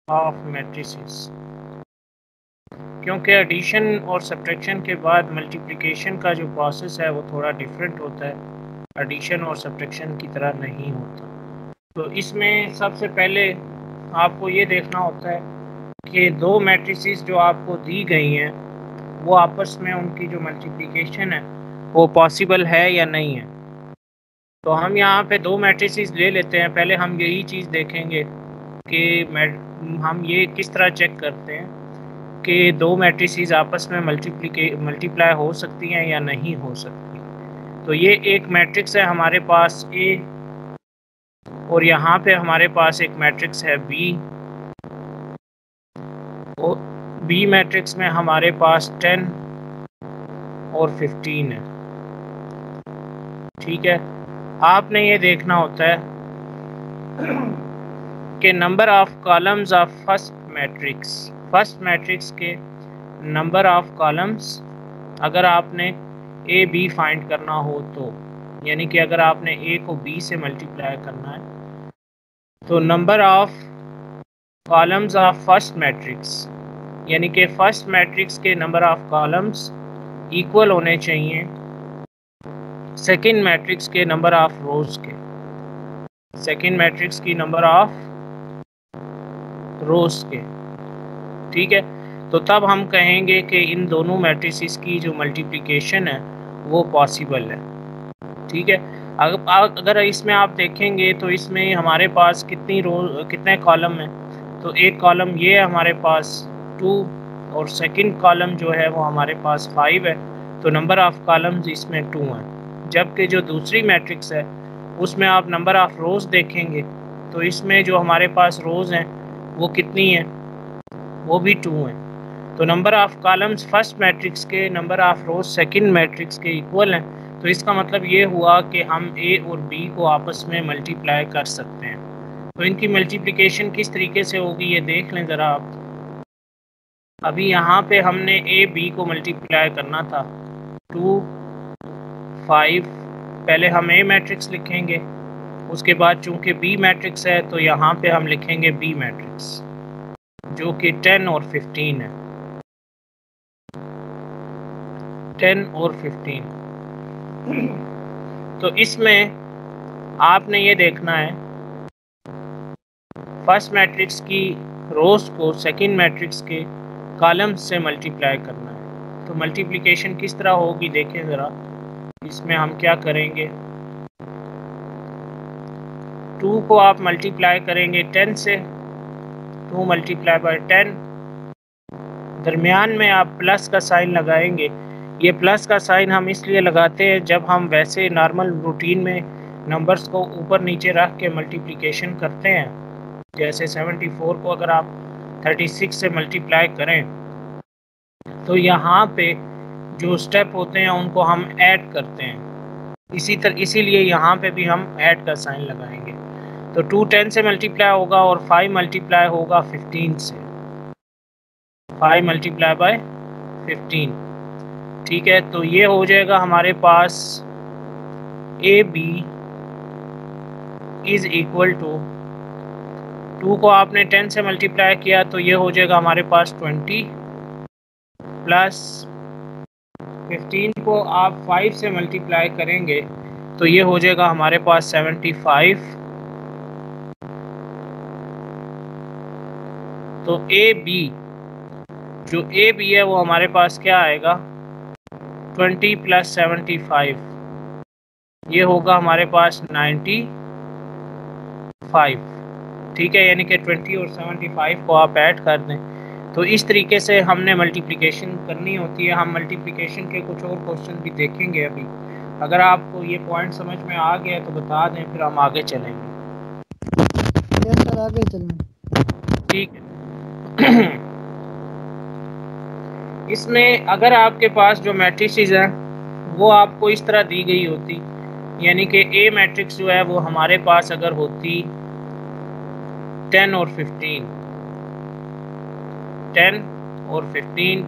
Of matrices, क्योंकि addition और subtraction के बाद मल्टीप्लिकेशन का जो प्रोसेस है वो थोड़ा डिफरेंट होता है, एडिशन और सब्ट्रैक्शन की तरह नहीं होता। तो इसमें सबसे पहले आपको ये देखना होता है कि दो मैट्रिसेस जो आपको दी गई हैं वो आपस में उनकी जो मल्टीप्लिकेशन है वो पॉसिबल है या नहीं है। तो हम यहाँ पे दो मैट्रिसेस ले लेते हैं। पहले हम यही चीज़ देखेंगे कि हम ये किस तरह चेक करते हैं कि दो मैट्रिसेस आपस में मल्टीप्लाई हो सकती हैं या नहीं हो सकती। तो ये एक मैट्रिक्स है हमारे पास ए, और यहाँ पे हमारे पास एक मैट्रिक्स है बी, और बी मैट्रिक्स में हमारे पास 10 और 15 है। ठीक है, आपने ये देखना होता है कि number of columns of first matrix के नंबर ऑफ कॉलम्स अगर आपने ए बी फाइंड करना हो तो, यानी कि अगर आपने ए को बी से मल्टीप्लाई करना है तो number of columns of first matrix, यानी कि फर्स्ट मैट्रिक्स के नंबर ऑफ कॉलम्स इक्वल होने चाहिए सेकंड मैट्रिक्स के नंबर ऑफ रोज के, सेकंड मैट्रिक्स की नंबर ऑफ रोज के। ठीक है, तो तब हम कहेंगे कि इन दोनों मैट्रिसेस की जो मल्टीप्लिकेशन है वो पॉसिबल है। ठीक है, अगर इसमें आप देखेंगे तो इसमें हमारे पास कितने कॉलम हैं, तो एक कॉलम ये है हमारे पास 2, और सेकंड कॉलम जो है वो हमारे पास 5 है, तो नंबर ऑफ कॉलम्स इसमें 2 हैं। जबकि जो दूसरी मैट्रिक्स है उसमें आप नंबर ऑफ रोज देखेंगे तो इसमें जो हमारे पास रोज हैं वो कितनी हैं, वो भी 2 हैं। तो number of columns first matrix के number of rows second matrix के इक्वल हैं। तो इसका मतलब ये हुआ कि हम ए और बी को आपस में मल्टीप्लाई कर सकते हैं। तो इनकी मल्टीप्लिकेशन किस तरीके से होगी ये देख लें ज़रा आप। अभी यहाँ पे हमने ए बी को मल्टीप्लाई करना था 2, 5, पहले हम ए मैट्रिक्स लिखेंगे, उसके बाद चूंकि बी मैट्रिक्स है तो यहाँ पे हम लिखेंगे बी मैट्रिक्स जो कि 10 और 15 है, 10 और 15। तो इसमें आपने ये देखना है फर्स्ट मैट्रिक्स की रोज को सेकंड मैट्रिक्स के कॉलम्स से मल्टीप्लाई करना है। तो मल्टीप्लिकेशन किस तरह होगी देखें ज़रा। इसमें हम क्या करेंगे, 2 को आप मल्टीप्लाई करेंगे 10 से, 2 मल्टीप्लाई बाय 10, दरमियान में आप प्लस का साइन लगाएंगे। ये प्लस का साइन हम इसलिए लगाते हैं जब हम वैसे नॉर्मल रूटीन में नंबर्स को ऊपर नीचे रख के मल्टीप्लिकेशन करते हैं, जैसे 74 को अगर आप 36 से मल्टीप्लाई करें तो यहाँ पे जो स्टेप होते हैं उनको हम ऐड करते हैं, इसीलिए यहाँ पे भी हम ऐड का साइन लगाएंगे। तो 2 10 से मल्टीप्लाई होगा और 5 मल्टीप्लाई होगा 15 से, 5 मल्टीप्लाई बाय 15। ठीक है, तो ये हो जाएगा हमारे पास A B is equal to 2 को आपने 10 से मल्टीप्लाई किया तो ये हो जाएगा हमारे पास 20, प्लस 15 को आप 5 से मल्टीप्लाई करेंगे तो ये हो जाएगा हमारे पास 75। तो ए बी, जो ए बी है वो हमारे पास क्या आएगा, 20 प्लस 75, ये होगा हमारे पास 95। ठीक है, यानी कि 20 और 75 को आप ऐड कर दें। तो इस तरीके से हमने मल्टीप्लिकेशन करनी होती है। हम मल्टीप्लिकेशन के कुछ और क्वेश्चन भी देखेंगे अभी। अगर आपको ये पॉइंट समझ में आ गया तो बता दें, फिर हम आगे चलेंगे। सर आगे चलें। ठीक है। इसमें अगर आपके पास जो मैट्रिसेस हैं वो आपको इस तरह दी गई होती, यानी कि ए मैट्रिक्स जो है वो हमारे पास अगर होती 10 और 15, 10 और 15,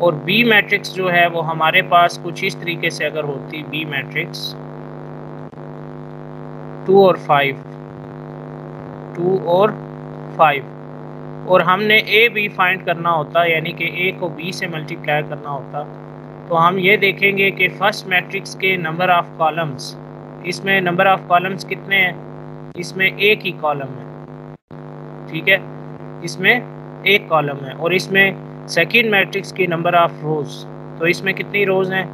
और बी मैट्रिक्स जो है वो हमारे पास कुछ इस तरीके से अगर होती, बी मैट्रिक्स 2 और 5, 2 और 5, और हमने ए बी फाइंड करना होता, यानी कि ए को बी से मल्टीप्लाई करना होता, तो हम ये देखेंगे कि फर्स्ट मैट्रिक्स के नंबर ऑफ कॉलम्स, इसमें नंबर ऑफ कॉलम्स कितने हैं, इसमें एक ही कॉलम है, ठीक है, इसमें एक कॉलम है। और इसमें सेकंड मैट्रिक्स की नंबर ऑफ रोज, तो इसमें कितनी रोज हैं,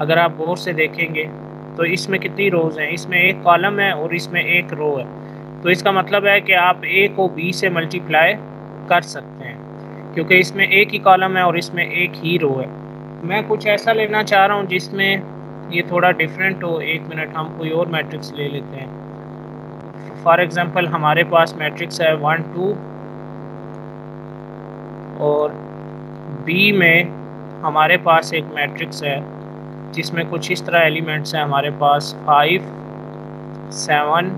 अगर आप गौर से देखेंगे तो इसमें कितनी रोज हैं, इसमें एक कॉलम है और इसमें एक रो है। तो इसका मतलब है कि आप ए को बी से मल्टीप्लाई कर सकते हैं, क्योंकि इसमें एक ही कॉलम है और इसमें एक ही रो है। मैं कुछ ऐसा लेना चाह रहा हूँ जिसमें ये थोड़ा डिफरेंट हो। एक मिनट, हम कोई और मैट्रिक्स ले लेते हैं। फॉर एग्जांपल हमारे पास मैट्रिक्स है 1 2, और बी में हमारे पास एक मैट्रिक्स है जिसमें कुछ इस तरह एलिमेंट्स हैं हमारे पास 5 7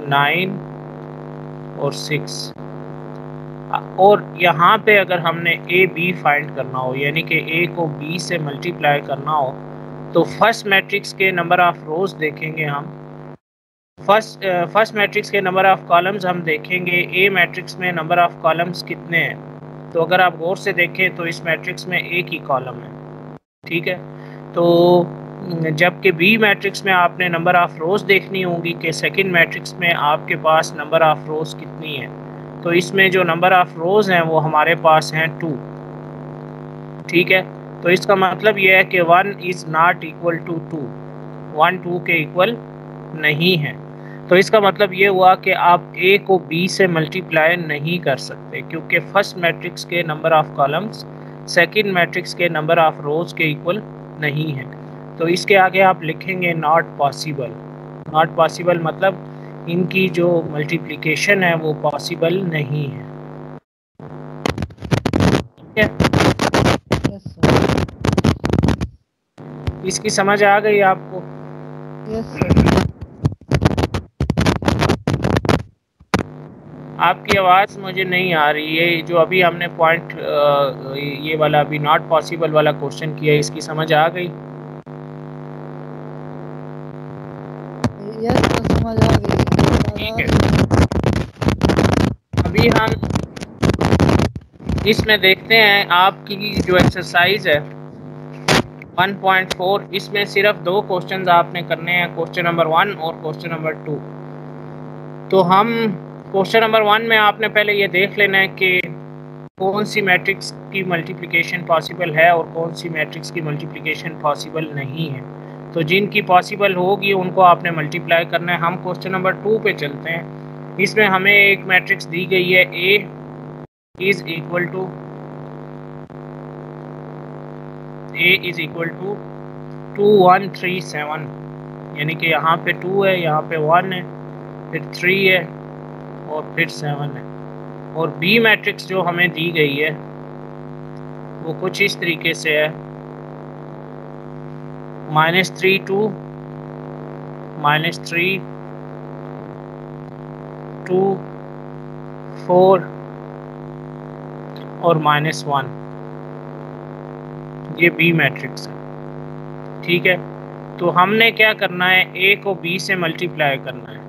9 और 6। और यहाँ पे अगर हमने ए बी फाइंड करना हो, यानी कि ए को बी से मल्टीप्लाई करना हो, तो फर्स्ट मैट्रिक्स के नंबर ऑफ रोज देखेंगे हम, फर्स्ट मैट्रिक्स के नंबर ऑफ कॉलम्स हम देखेंगे, ए मैट्रिक्स में नंबर ऑफ कॉलम्स कितने हैं। तो अगर आप गौर से देखें तो इस मैट्रिक्स में एक ही कॉलम है, ठीक है। तो जबकि बी मैट्रिक्स में आपने नंबर ऑफ रोज देखनी होगी कि सेकंड मैट्रिक्स में आपके पास नंबर ऑफ रोज कितनी है। तो इसमें जो नंबर ऑफ रोज हैं वो हमारे पास हैं 2, ठीक है। तो इसका मतलब ये है कि 1 इज़ नॉट इक्वल टू 2, 1 2 के इक्वल नहीं है। तो इसका मतलब ये हुआ कि आप ए को बी से मल्टीप्लाई नहीं कर सकते, क्योंकि फर्स्ट मैट्रिक्स के number of columns second matrix के नंबर ऑफ रोज के इक्वल नहीं है। तो इसके आगे आप लिखेंगे नॉट पॉसिबल। नॉट पॉसिबल मतलब इनकी जो मल्टीप्लिकेशन है वो पॉसिबल नहीं है, ठीक है। Yes sir. इसकी समझ आ गई आपको? Yes sir. आपकी आवाज़ मुझे नहीं आ रही है। जो अभी हमने पॉइंट ये वाला अभी नॉट पॉसिबल वाला क्वेश्चन किया, इसकी समझ आ गई? यस सर, समझ आ गई। ठीक है। अभी हम इसमें देखते हैं आपकी जो एक्सरसाइज है 1.4, इसमें सिर्फ 2 क्वेश्चंस आपने करने हैं, क्वेश्चन नंबर 1 और क्वेश्चन नंबर 2। तो हम क्वेश्चन नंबर 1 में आपने पहले ये देख लेना है कि कौन सी मैट्रिक्स की मल्टीप्लिकेशन पॉसिबल है और कौन सी मैट्रिक्स की मल्टीप्लिकेशन पॉसिबल नहीं है। तो जिनकी पॉसिबल होगी उनको आपने मल्टीप्लाई करना है। हम क्वेश्चन नंबर 2 पे चलते हैं। इसमें हमें एक मैट्रिक्स दी गई है, ए इज इक्वल टू 2 1 3 7, यानी कि यहाँ पे 2 है, यहाँ पे 1 है, फिर 3 है और फिर 7 है। और बी मैट्रिक्स जो हमें दी गई है वो कुछ इस तरीके से है, -3 2 -3 2 4 और -1। ये बी मैट्रिक्स है, ठीक है। तो हमने क्या करना है, ए को बी से मल्टीप्लाई करना है,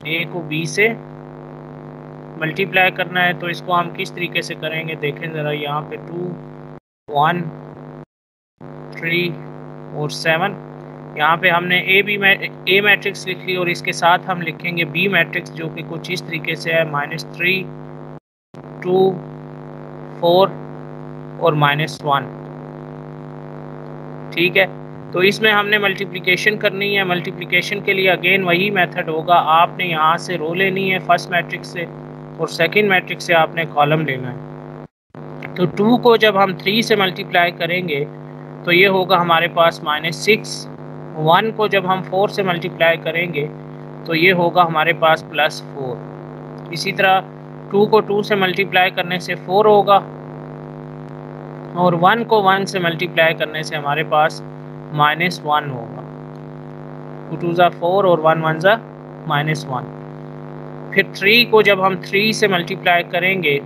ए को बी से मल्टीप्लाई करना है। तो इसको हम किस तरीके से करेंगे देखें ज़रा। यहाँ पे 2 1 3 और 7, यहाँ पे हमने ए मैट्रिक्स लिख ली और इसके साथ हम लिखेंगे बी मैट्रिक्स, जो कि कुछ इस तरीके से है, -3 2 4 और -1, ठीक है। तो इसमें हमने मल्टीप्लिकेशन करनी है। मल्टीप्लिकेशन के लिए अगेन वही मेथड होगा, आपने यहाँ से रो लेनी है फर्स्ट मैट्रिक्स से और सेकंड मैट्रिक्स से आपने कॉलम लेना है। तो 2 को जब हम 3 से मल्टीप्लाई करेंगे तो ये होगा हमारे पास -6। 1 को जब हम 4 से मल्टीप्लाई करेंगे तो ये होगा हमारे पास +4। इसी तरह 2 को 2 से मल्टीप्लाई करने से 4 होगा और 1 को 1 से मल्टीप्लाई करने से हमारे पास -1 होगा। 2 2 ज़ा 4 और 1 1 ज़ा -1। फिर 3 को जब हम 3 से मल्टीप्लाई करेंगे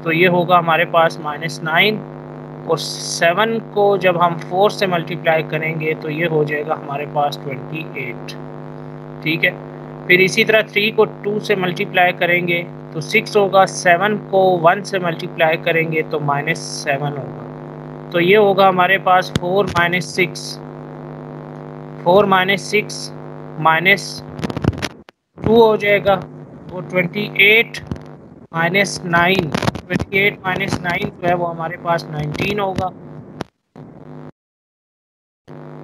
तो ये होगा हमारे पास -9 और 7 को जब हम 4 से मल्टीप्लाई करेंगे तो ये हो जाएगा हमारे पास 28, ठीक है। फिर इसी तरह 3 को 2 से मल्टीप्लाई करेंगे तो 6 होगा, 7 को 1 से मल्टीप्लाई करेंगे तो -7 होगा। तो ये होगा हमारे पास 4 - 6, 4 - 6 -2 हो जाएगा, और 28 - 9, 28 - 9 जो है वो हमारे पास 19 होगा,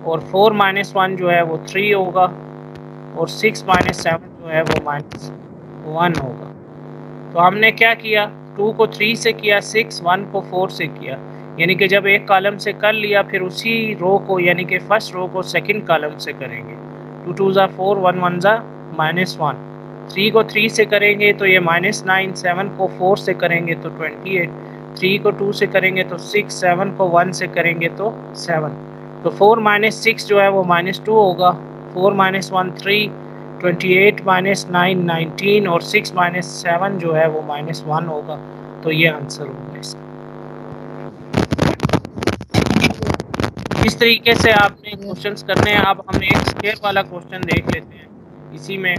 और 4 - 1 जो है वो 3 होगा, और 6 - 7 जो है वो -1 होगा। तो हमने क्या किया, 2 को 3 से किया 6, 1 को 4 से किया, यानी कि जब एक कॉलम से कर लिया फिर उसी रो को यानी कि फर्स्ट रो को सेकंड कॉलम से करेंगे। 2 2 ज़ा 4, 1 1 ज़ा -1। 3 को 3 से करेंगे तो ये -9, 7 को 4 से करेंगे तो 28, 3 को 2 से करेंगे तो 6, 7 को 1 से करेंगे तो 7। तो 4 - 6 जो है वो -2 होगा, 4 - 1 3, 28 - 9 19, और 6 - 7 जो है वो -1 होगा। तो ये आंसर होगा इसका। इस तरीके से आपने क्वेश्चंस करने हैं। अब हम एक स्क्वायर वाला क्वेश्चन देख लेते हैं। इसी में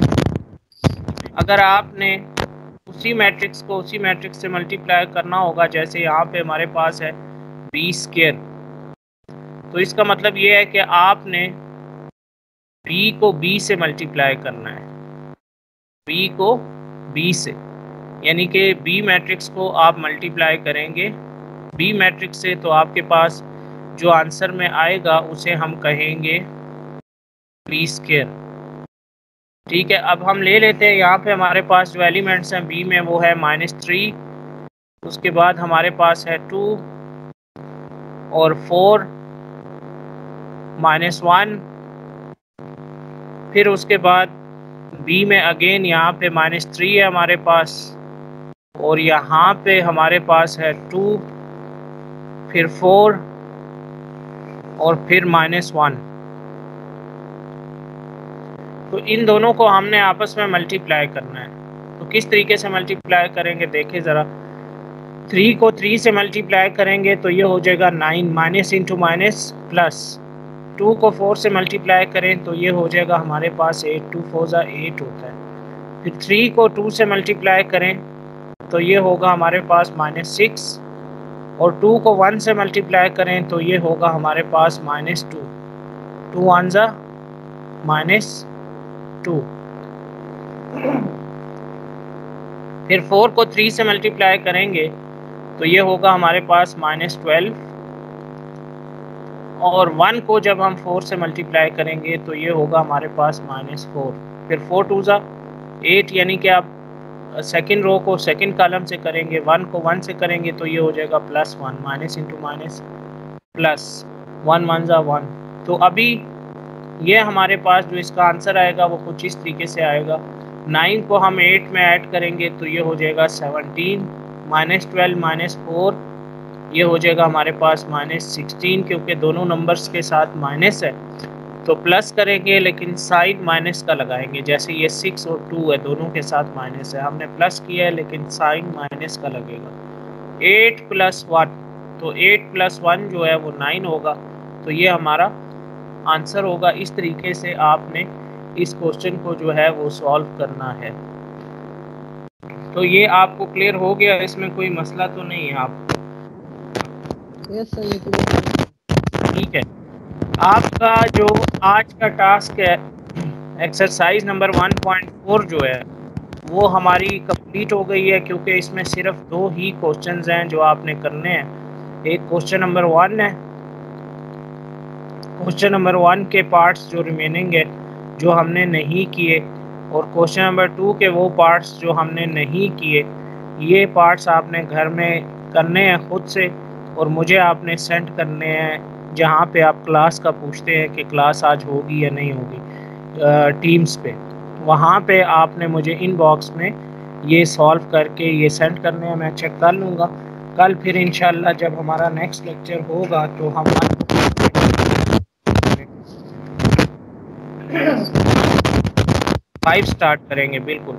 अगर आपने उसी मैट्रिक्स को उसी मैट्रिक्स से मल्टीप्लाई करना होगा, जैसे यहाँ पे हमारे पास है b², तो इसका मतलब ये है कि आपने b को b से मल्टीप्लाई करना है, b को b से, यानी कि b मैट्रिक्स को आप मल्टीप्लाई करेंगे b मैट्रिक्स से, तो आपके पास जो आंसर में आएगा उसे हम कहेंगे b²। ठीक है, अब हम ले लेते हैं यहाँ पे हमारे पास जो एलिमेंट्स हैं b में वो है -3, उसके बाद हमारे पास है 2 और 4 -1, फिर उसके बाद b में अगेन यहाँ पे -3 है हमारे पास, और यहाँ पे हमारे पास है 2, फिर 4 और फिर -1। तो इन दोनों को हमने आपस में मल्टीप्लाई करना है। तो किस तरीके से मल्टीप्लाई करेंगे देखें ज़रा। 3 को 3 से मल्टीप्लाई करेंगे तो ये हो जाएगा 9, माइनस इंटू माइनस प्लस। 2 को 4 से मल्टीप्लाई करें तो ये हो जाएगा हमारे पास 8, 2 4 ज़ा 8 होता है। फिर 3 को 2 से मल्टीप्लाई करें तो ये होगा हमारे पास -6, और 2 को 1 से मल्टीप्लाई करें तो ये होगा हमारे पास -2, 2 1 ज़ा -2। फिर 4 को 3 से मल्टीप्लाई करेंगे तो ये होगा हमारे पास -12, और 1 को जब हम 4 से मल्टीप्लाई करेंगे तो ये होगा हमारे पास -4। फिर 4 2 ज़ा 8, यानी कि आप सेकंड रो को सेकंड कॉलम से करेंगे, 1 को 1 से करेंगे तो ये हो जाएगा +1, माइनस इंटू माइनस प्लस, 1 1 ज़ा 1। तो अभी ये हमारे पास जो इसका आंसर आएगा वो कुछ इस तरीके से आएगा। 9 को हम 8 में ऐड करेंगे तो ये हो जाएगा 17, -12 -4 ये हो जाएगा हमारे पास -16, क्योंकि दोनों नंबर्स के साथ माइनस है तो प्लस करेंगे, लेकिन साइन माइनस का लगाएंगे। जैसे ये 6 और 2 है, दोनों के साथ माइनस है, हमने प्लस किया है लेकिन साइन माइनस का लगेगा। 8 + 1, तो 8 + 1 जो है वो 9 होगा। तो ये हमारा आंसर होगा। इस तरीके से आपने इस क्वेश्चन को जो है वो सॉल्व करना है। तो ये आपको क्लियर हो गया, इसमें कोई मसला तो नहीं है आपको? यस सर, ये क्लियर। ठीक है, आपका जो आज का टास्क है एक्सरसाइज नंबर 1.4 जो है वो हमारी कंप्लीट हो गई है, क्योंकि इसमें सिर्फ 2 ही क्वेश्चंस हैं जो आपने करने हैं। एक क्वेश्चन नंबर 1 है, क्वेश्चन नंबर 1 के पार्ट्स जो रिमेनिंग है जो हमने नहीं किए, और क्वेश्चन नंबर 2 के वो पार्ट्स जो हमने नहीं किए, ये पार्ट्स आपने घर में करने हैं खुद से, और मुझे आपने सेंड करने हैं जहाँ पे आप क्लास का पूछते हैं कि क्लास आज होगी या नहीं होगी टीम्स पे, वहाँ पे आपने मुझे इनबॉक्स में ये सॉल्व करके ये सेंड करने हैं। मैं चेक कर लूँगा कल, फिर इंशाल्लाह जब हमारा नेक्स्ट लेक्चर होगा तो हम 5 स्टार्ट करेंगे बिल्कुल।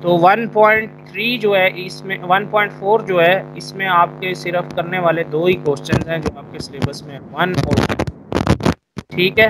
तो 1.3 जो है इसमें 1.4 जो है इसमें आपके सिर्फ करने वाले 2 ही क्वेश्चन हैं जो आपके सिलेबस में 1 और 2। ठीक है।